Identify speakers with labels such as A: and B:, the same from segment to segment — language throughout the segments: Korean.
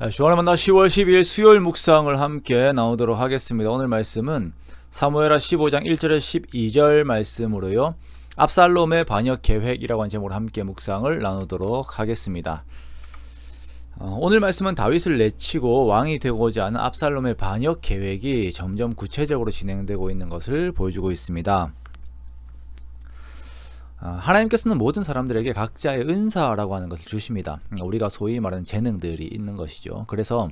A: 주안의 만나 10월 12일 수요일 묵상을 함께 나오도록 하겠습니다. 오늘 말씀은 사무엘하 15장 1절에 12절 말씀으로요. 압살롬의 반역 계획이라고 하는 제목으로 함께 묵상을 나누도록 하겠습니다. 오늘 말씀은 다윗을 내치고 왕이 되고자 하는 압살롬의 반역 계획이 점점 구체적으로 진행되고 있는 것을 보여주고 있습니다. 하나님께서는 모든 사람들에게 각자의 은사라고 하는 것을 주십니다. 우리가 소위 말하는 재능들이 있는 것이죠. 그래서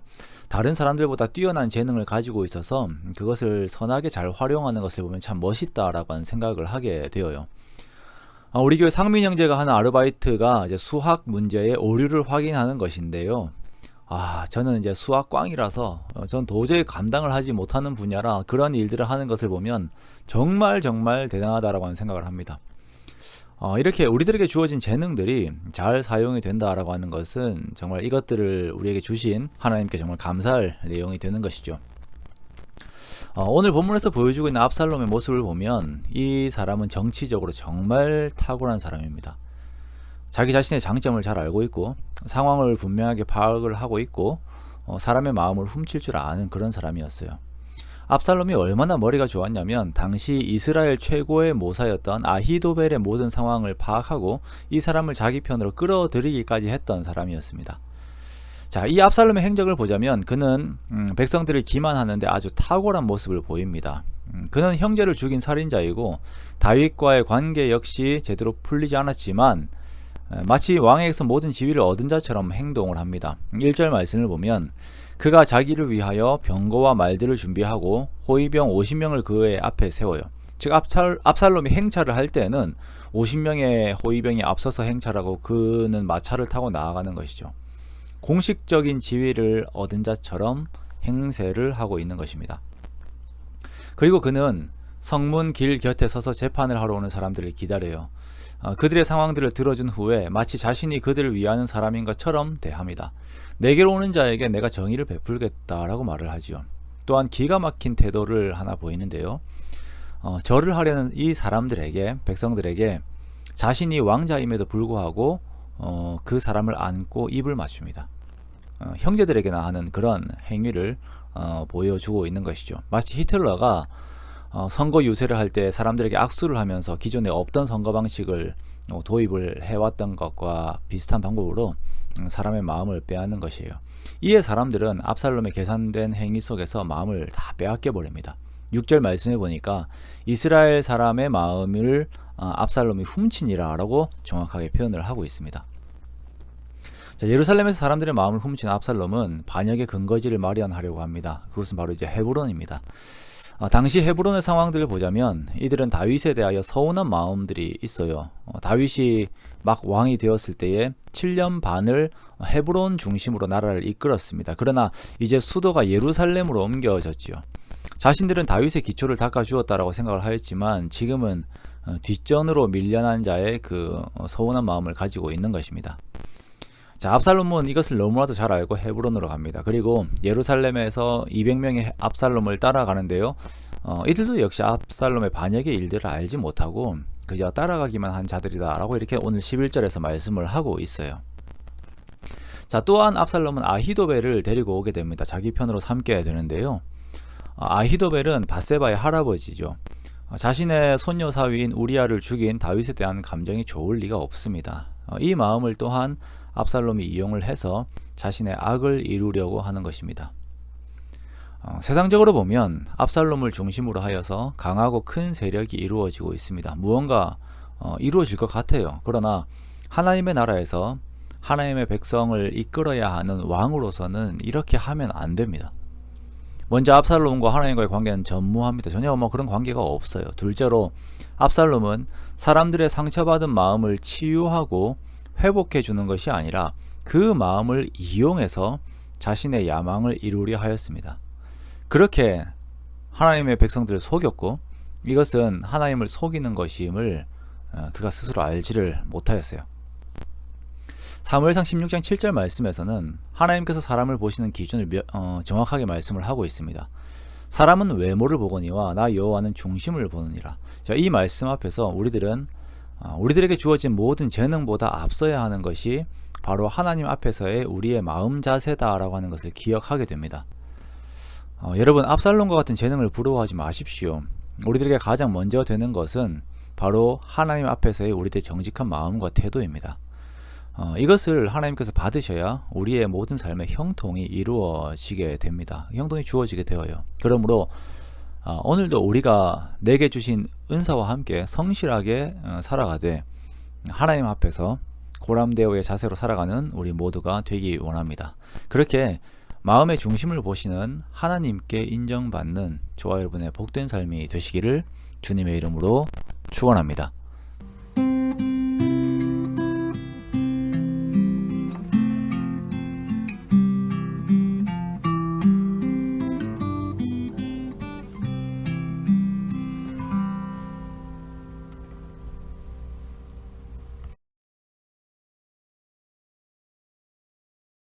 A: 다른 사람들보다 뛰어난 재능을 가지고 있어서 그것을 선하게 잘 활용하는 것을 보면 참 멋있다라고 하는 생각을 하게 되어요. 우리 교회 상민 형제가 하는 아르바이트가 이제 수학 문제의 오류를 확인하는 것인데요. 저는 이제 수학 꽝이라서 전 도저히 감당을 하지 못하는 분야라 그런 일들을 하는 것을 보면 정말 대단하다라고 하는 생각을 합니다. 이렇게 우리들에게 주어진 재능들이 잘 사용이 된다라고 하는 것은 정말 이것들을 우리에게 주신 하나님께 정말 감사할 내용이 되는 것이죠. 오늘 본문에서 보여주고 있는 압살롬의 모습을 보면 이 사람은 정치적으로 정말 탁월한 사람입니다. 자기 자신의 장점을 잘 알고 있고 상황을 분명하게 파악을 하고 있고 사람의 마음을 훔칠 줄 아는 그런 사람이었어요. 압살롬이 얼마나 머리가 좋았냐면 당시 이스라엘 최고의 모사였던 아히도벨의 모든 상황을 파악하고 이 사람을 자기 편으로 끌어들이기까지 했던 사람이었습니다. 자, 이 압살롬의 행적을 보자면 그는 백성들을 기만하는데 아주 탁월한 모습을 보입니다. 그는 형제를 죽인 살인자이고 다윗과의 관계 역시 제대로 풀리지 않았지만 마치 왕에게서 모든 지위를 얻은 자처럼 행동을 합니다. 1절 말씀을 보면 그가 자기를 위하여 병거와 말들을 준비하고 호위병 50명을 그의 앞에 세워요. 즉 압살롬이 행차를 할 때는 50명의 호위병이 앞서서 행차하고 그는 마차를 타고 나아가는 것이죠. 공식적인 지위를 얻은 자처럼 행세를 하고 있는 것입니다. 그리고 그는 성문 길 곁에 서서 재판을 하러 오는 사람들을 기다려요. 그들의 상황들을 들어준 후에 마치 자신이 그들을 위하는 사람인 것처럼 대합니다. 내게로 오는 자에게 내가 정의를 베풀겠다라고 말을 하지요. 또한 기가 막힌 태도를 하나 보이는데요. 절을 하려는 이 사람들에게, 백성들에게 자신이 왕자임에도 불구하고 그 사람을 안고 입을 맞춥니다. 형제들에게나 하는 그런 행위를 보여주고 있는 것이죠. 마치 히틀러가 선거 유세를 할 때 사람들에게 악수를 하면서 기존에 없던 선거 방식을 도입을 해왔던 것과 비슷한 방법으로 사람의 마음을 빼앗는 것이에요. 이에 사람들은 압살롬의 계산된 행위 속에서 마음을 다 빼앗겨 버립니다. 6절 말씀해 보니까 이스라엘 사람의 마음을 압살롬이 훔치니라 라고 정확하게 표현을 하고 있습니다. 자, 예루살렘에서 사람들의 마음을 훔친 압살롬은 반역의 근거지를 마련하려고 합니다. 그것은 바로 이제 헤브론입니다. 당시 헤브론의 상황들을 보자면 이들은 다윗에 대하여 서운한 마음들이 있어요. 다윗이 막 왕이 되었을 때에 7년 반을 헤브론 중심으로 나라를 이끌었습니다. 그러나 이제 수도가 예루살렘으로 옮겨졌지요. 자신들은 다윗의 기초를 닦아주었다라고 생각을 하였지만 지금은 뒷전으로 밀려난 자의 그 서운한 마음을 가지고 있는 것입니다. 자, 압살롬은 이것을 너무나도 잘 알고 헤브론으로 갑니다. 그리고 예루살렘에서 200명의 압살롬을 따라가는데요. 이들도 역시 압살롬의 반역의 일들을 알지 못하고 그저 따라가기만 한 자들이다 라고 이렇게 오늘 11절에서 말씀을 하고 있어요. 자, 또한 압살롬은 아히도벨을 데리고 오게 됩니다. 자기 편으로 삼게 되는데요. 아히도벨은 밧세바의 할아버지죠. 자신의 손녀 사위인 우리아를 죽인 다윗에 대한 감정이 좋을 리가 없습니다. 이 마음을 또한 압살롬이 이용을 해서 자신의 악을 이루려고 하는 것입니다. 세상적으로 보면 압살롬을 중심으로 하여서 강하고 큰 세력이 이루어지고 있습니다. 무언가 이루어질 것 같아요. 그러나 하나님의 나라에서 하나님의 백성을 이끌어야 하는 왕으로서는 이렇게 하면 안 됩니다. 먼저 압살롬과 하나님과의 관계는 전무합니다. 전혀 그런 관계가 없어요. 둘째로 압살롬은 사람들의 상처받은 마음을 치유하고 회복해 주는 것이 아니라 그 마음을 이용해서 자신의 야망을 이루려 하였습니다. 그렇게 하나님의 백성들을 속였고 이것은 하나님을 속이는 것임을 그가 스스로 알지를 못하였어요. 사무엘상 16장 7절 말씀에서는 하나님께서 사람을 보시는 기준을 정확하게 말씀을 하고 있습니다. 사람은 외모를 보거니와 나 여호와는 중심을 보느니라. 자, 이 말씀 앞에서 우리들에게 주어진 모든 재능보다 앞서야 하는 것이 바로 하나님 앞에서의 우리의 마음 자세다라고 하는 것을 기억하게 됩니다. 여러분, 압살롬과 같은 재능을 부러워하지 마십시오. 우리들에게 가장 먼저 되는 것은 바로 하나님 앞에서의 우리들의 정직한 마음과 태도입니다. 이것을 하나님께서 받으셔야 우리의 모든 삶의 형통이 이루어지게 됩니다. 형통이 주어지게 되어요. 그러므로 오늘도 우리가 내게 주신 은사와 함께 성실하게 살아가되 하나님 앞에서 고람대오의 자세로 살아가는 우리 모두가 되기 원합니다. 그렇게 마음의 중심을 보시는 하나님께 인정받는 저와 여러분의 복된 삶이 되시기를 주님의 이름으로 축원합니다.